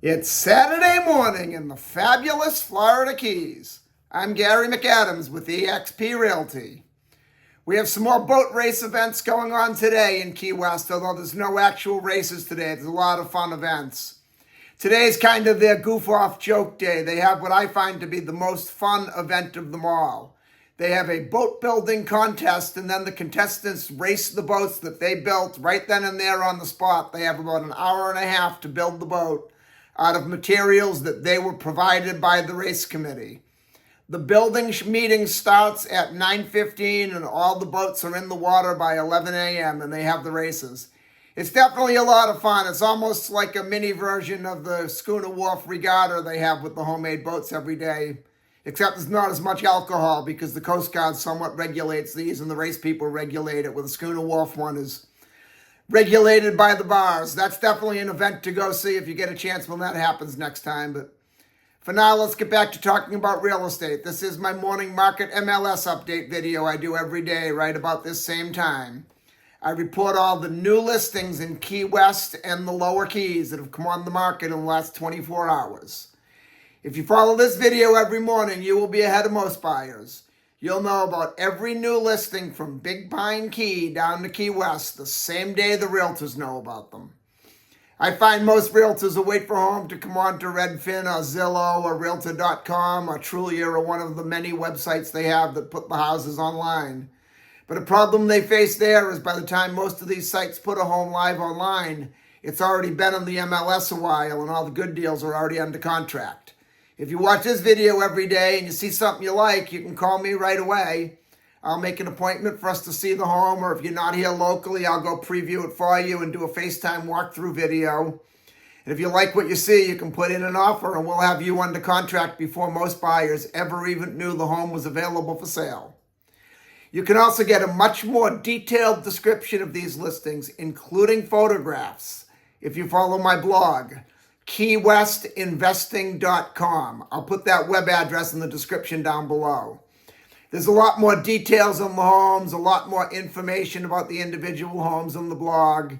It's Saturday morning in the fabulous Florida Keys. I'm Gary McAdams with eXp Realty. We have some more boat race events going on today in Key West, although there's no actual races today. There's a lot of fun events. Today's kind of their goof-off joke day. They have what I find to be the most fun event of them all. They have a boat building contest, and then the contestants race the boats that they built right then and there on the spot. They have about an hour and a half to build the boat out of materials that they were provided by the race committee. The building meeting starts at 9:15 and all the boats are in the water by 11 a.m. and they have the races. It's definitely a lot of fun. It's almost like a mini version of the Schooner Wharf Regatta they have with the homemade boats every day, except there's not as much alcohol because the Coast Guard somewhat regulates these and the race people regulate it, where the Schooner Wharf one is regulated by the bars. That's definitely an event to go see if you get a chance when that happens next time. But for now, let's get back to talking about real estate. This is my morning market MLS update video I do every day right about this same time. I report all the new listings in Key West and the Lower Keys that have come on the market in the last 24 hours. If you follow this video every morning, you will be ahead of most buyers. You'll know about every new listing from Big Pine Key down to Key West the same day the realtors know about them. I find most realtors will wait for a home to come on to Redfin or Zillow or Realtor.com or Trulia or one of the many websites they have that put the houses online. But a problem they face there is by the time most of these sites put a home live online, it's already been in the MLS a while and all the good deals are already under contract. If you watch this video every day and you see something you like, you can call me right away. I'll make an appointment for us to see the home, or if you're not here locally, I'll go preview it for you and do a FaceTime walkthrough video. And if you like what you see, you can put in an offer and we'll have you under contract before most buyers ever even knew the home was available for sale. You can also get a much more detailed description of these listings, including photographs, if you follow my blog, keywestinvesting.com. I'll put that web address in the description down below. There's a lot more details on the homes, a lot more information about the individual homes on the blog,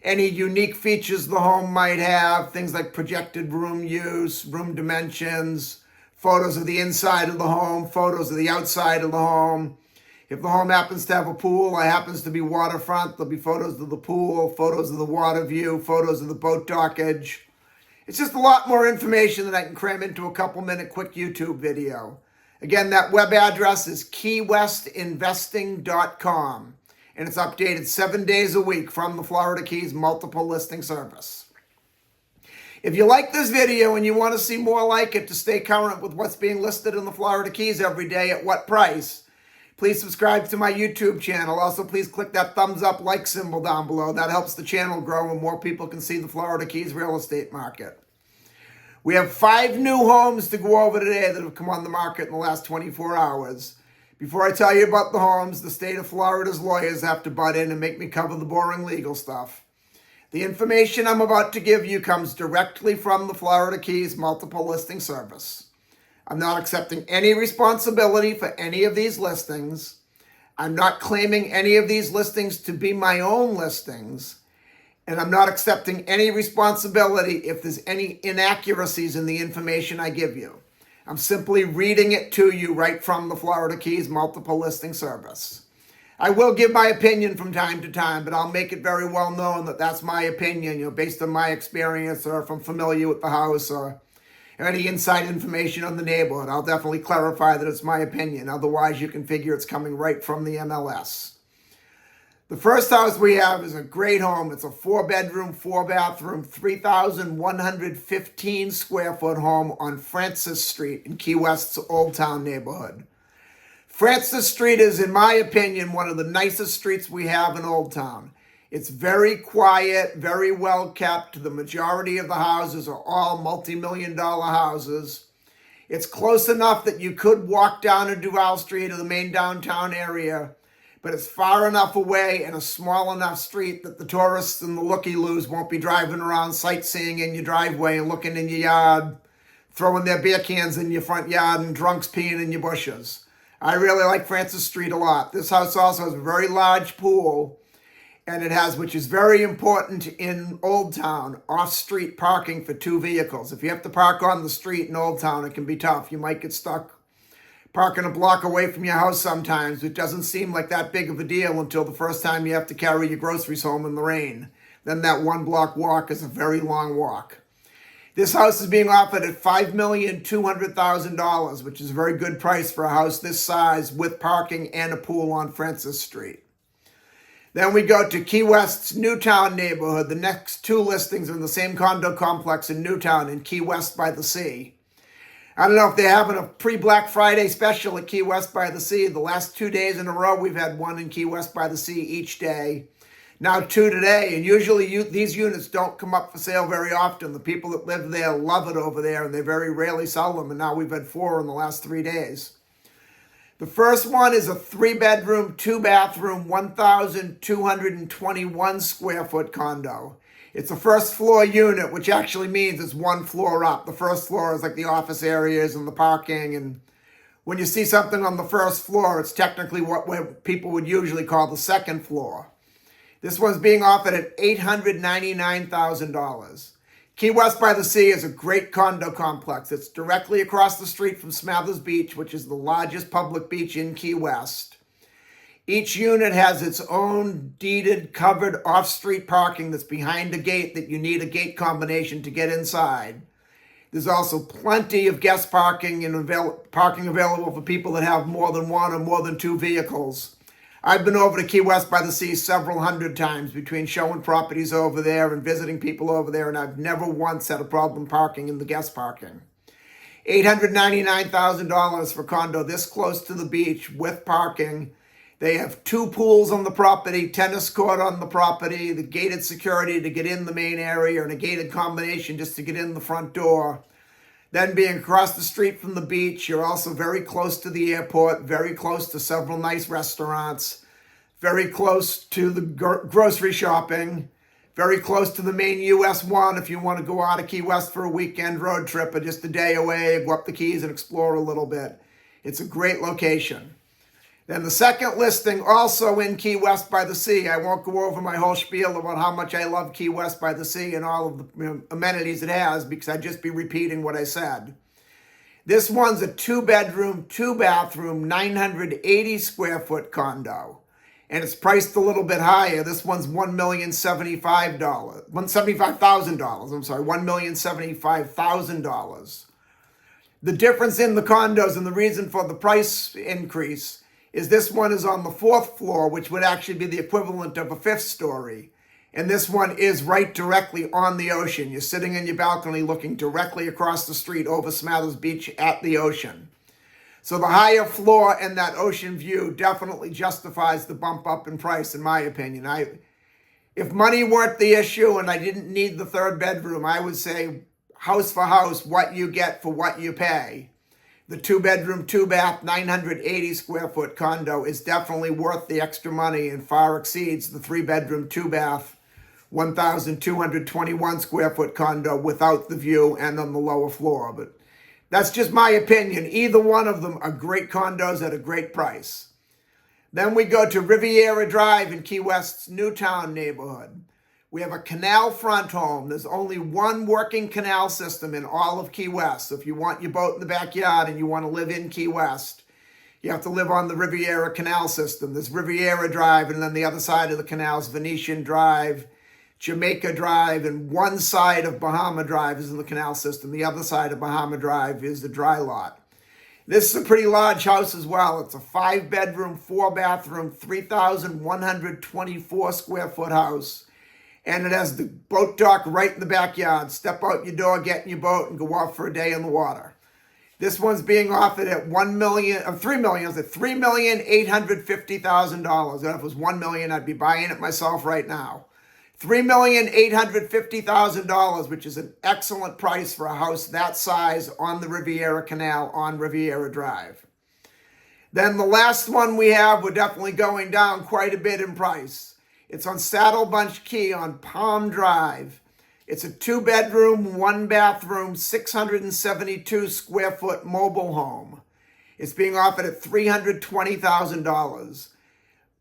any unique features the home might have, things like projected room use, room dimensions, photos of the inside of the home, photos of the outside of the home. If the home happens to have a pool or happens to be waterfront, there'll be photos of the pool, photos of the water view, photos of the boat dockage. It's just a lot more information that I can cram into a couple-minute quick YouTube video. Again, that web address is keywestinvesting.com, and it's updated 7 days a week from the Florida Keys multiple listing service. If you like this video and you want to see more like it to stay current with what's being listed in the Florida Keys every day at what price, please subscribe to my YouTube channel. Also, please click that thumbs up like symbol down below. That helps the channel grow and more people can see the Florida Keys real estate market. We have 5 new homes to go over today that have come on the market in the last 24 hours. Before I tell you about the homes, the state of Florida's lawyers have to butt in and make me cover the boring legal stuff. The information I'm about to give you comes directly from the Florida Keys multiple listing service. I'm not accepting any responsibility for any of these listings. I'm not claiming any of these listings to be my own listings. And I'm not accepting any responsibility if there's any inaccuracies in the information I give you. I'm simply reading it to you right from the Florida Keys multiple listing service. I will give my opinion from time to time, but I'll make it very well known that that's my opinion, based on my experience or if I'm familiar with the house or any inside information on the neighborhood. I'll definitely clarify that it's my opinion. Otherwise, you can figure it's coming right from the MLS. The first house we have is a great home. It's a 4-bedroom, 4-bathroom, 3,115 square foot home on Francis Street in Key West's Old Town neighborhood. Francis Street is, in my opinion, one of the nicest streets we have in Old Town. It's very quiet, very well kept. The majority of the houses are all multi-million-dollar houses. It's close enough that you could walk down to Duval Street or the main downtown area, but it's far enough away and a small enough street that the tourists and the looky-loos won't be driving around sightseeing in your driveway and looking in your yard, throwing their beer cans in your front yard and drunks peeing in your bushes. I really like Francis Street a lot. This house also has a very large pool, And it has, which is very important in Old Town, off-street parking for 2 vehicles. If you have to park on the street in Old Town, it can be tough. You might get stuck parking a block away from your house sometimes. It doesn't seem like that big of a deal until the first time you have to carry your groceries home in the rain. Then that 1 block walk is a very long walk. This house is being offered at $5,200,000, which is a very good price for a house this size with parking and a pool on Francis Street. Then we go to Key West's Newtown neighborhood. The next 2 listings are in the same condo complex in Newtown in Key West by the Sea. I don't know if they're having a pre-Black Friday special at Key West by the Sea. The last 2 days in a row, we've had one in Key West by the Sea each day. Now 2 today, and usually these units don't come up for sale very often. The people that live there love it over there, and they very rarely sell them, and now we've had 4 in the last 3 days. The first one is a 3-bedroom, 2-bathroom, 1,221 square foot condo. It's a first floor unit, which actually means it's 1 floor up. The first floor is like the office areas and the parking. And when you see something on the first floor, it's technically what people would usually call the second floor. This one's being offered at $899,000. Key West by the Sea is a great condo complex. It's directly across the street from Smathers Beach, which is the largest public beach in Key West. Each unit has its own deeded, covered off-street parking that's behind a gate that you need a gate combination to get inside. There's also plenty of guest parking and parking available for people that have more than 1 or more than 2 vehicles. I've been over to Key West by the Sea several hundred times between showing properties over there and visiting people over there, and I've never once had a problem parking in the guest parking. $899,000 for condo this close to the beach with parking. They have 2 pools on the property, tennis court on the property, the gated security to get in the main area, and a gated combination just to get in the front door. Then being across the street from the beach, you're also very close to the airport, very close to several nice restaurants, very close to the grocery shopping, very close to the main US 1 if you want to go out of Key West for a weekend road trip or just a day away, go up the Keys and explore a little bit. It's a great location. Then the second listing, also in Key West by the Sea. I won't go over my whole spiel about how much I love Key West by the Sea and all of the amenities it has, because I'd just be repeating what I said. This one's a 2-bedroom, 2-bathroom, 980 square foot condo. And it's priced a little bit higher. This one's $1,075,000. $1,075,000. The difference in the condos and the reason for the price increase is this one is on the 4th floor, which would actually be the equivalent of a 5th story. And this one is right directly on the ocean. You're sitting in your balcony looking directly across the street over Smathers Beach at the ocean. So the higher floor and that ocean view definitely justifies the bump up in price, in my opinion. If money weren't the issue and I didn't need the 3rd bedroom, I would say house for house, what you get for what you pay. The 2-bedroom, 2-bath, 980 square foot condo is definitely worth the extra money and far exceeds the 3-bedroom, 2-bath, 1,221 square foot condo without the view and on the lower floor. But that's just my opinion. Either one of them are great condos at a great price. Then we go to Riviera Drive in Key West's Newtown neighborhood. We have a canal front home. There's only 1 working canal system in all of Key West. So if you want your boat in the backyard and you want to live in Key West, you have to live on the Riviera Canal system. There's Riviera Drive, and then the other side of the canal is Venetian Drive, Jamaica Drive, and one side of Bahama Drive is in the canal system. The other side of Bahama Drive is the dry lot. This is a pretty large house as well. It's a 5-bedroom, 4-bathroom, 3,124 square foot house. And it has the boat dock right in the backyard. Step out your door, get in your boat, and go off for a day in the water. This one's being offered at $3,850,000. And if it was $1 million, I'd be buying it myself right now. $3,850,000, which is an excellent price for a house that size on the Riviera Canal on Riviera Drive. Then the last one we have, we're definitely going down quite a bit in price. It's on Saddle Bunch Key on Palm Drive. It's a 2-bedroom, 1-bathroom, 672 square foot mobile home. It's being offered at $320,000.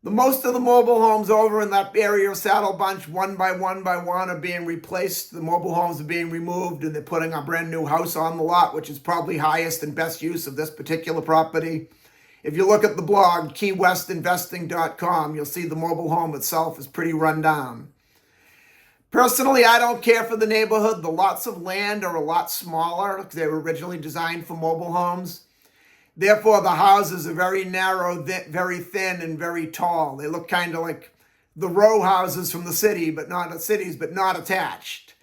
Most of the mobile homes over in that area of Saddle Bunch, one by one, are being replaced. The mobile homes are being removed, and they're putting a brand new house on the lot, which is probably highest and best use of this particular property. If you look at the blog, keywestinvesting.com, you'll see the mobile home itself is pretty run down. Personally, I don't care for the neighborhood. The lots of land are a lot smaller because they were originally designed for mobile homes. Therefore, the houses are very narrow, very thin, and very tall. They look kind of like the row houses from the city, but not attached.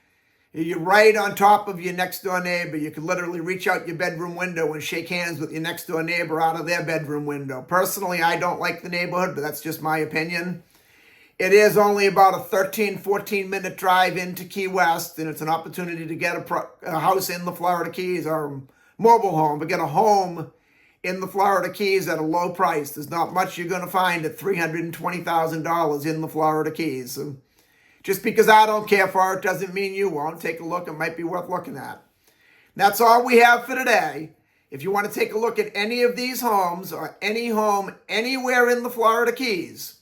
You're right on top of your next door neighbor. You can literally reach out your bedroom window and shake hands with your next door neighbor out of their bedroom window. Personally, I don't like the neighborhood, but that's just my opinion. It is only about a 13, 14-minute drive into Key West, and it's an opportunity to get a house in the Florida Keys, or a mobile home, but get a home in the Florida Keys at a low price. There's not much you're going to find at $320,000 in the Florida Keys. So just because I don't care for it doesn't mean you won't. Take a look. It might be worth looking at. That's all we have for today. If you want to take a look at any of these homes or any home anywhere in the Florida Keys,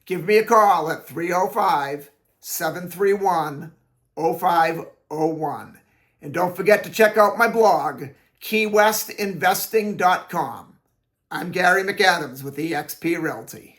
give me a call at 305-731-0501. And don't forget to check out my blog, keywestinvesting.com. I'm Gary McAdams with eXp Realty.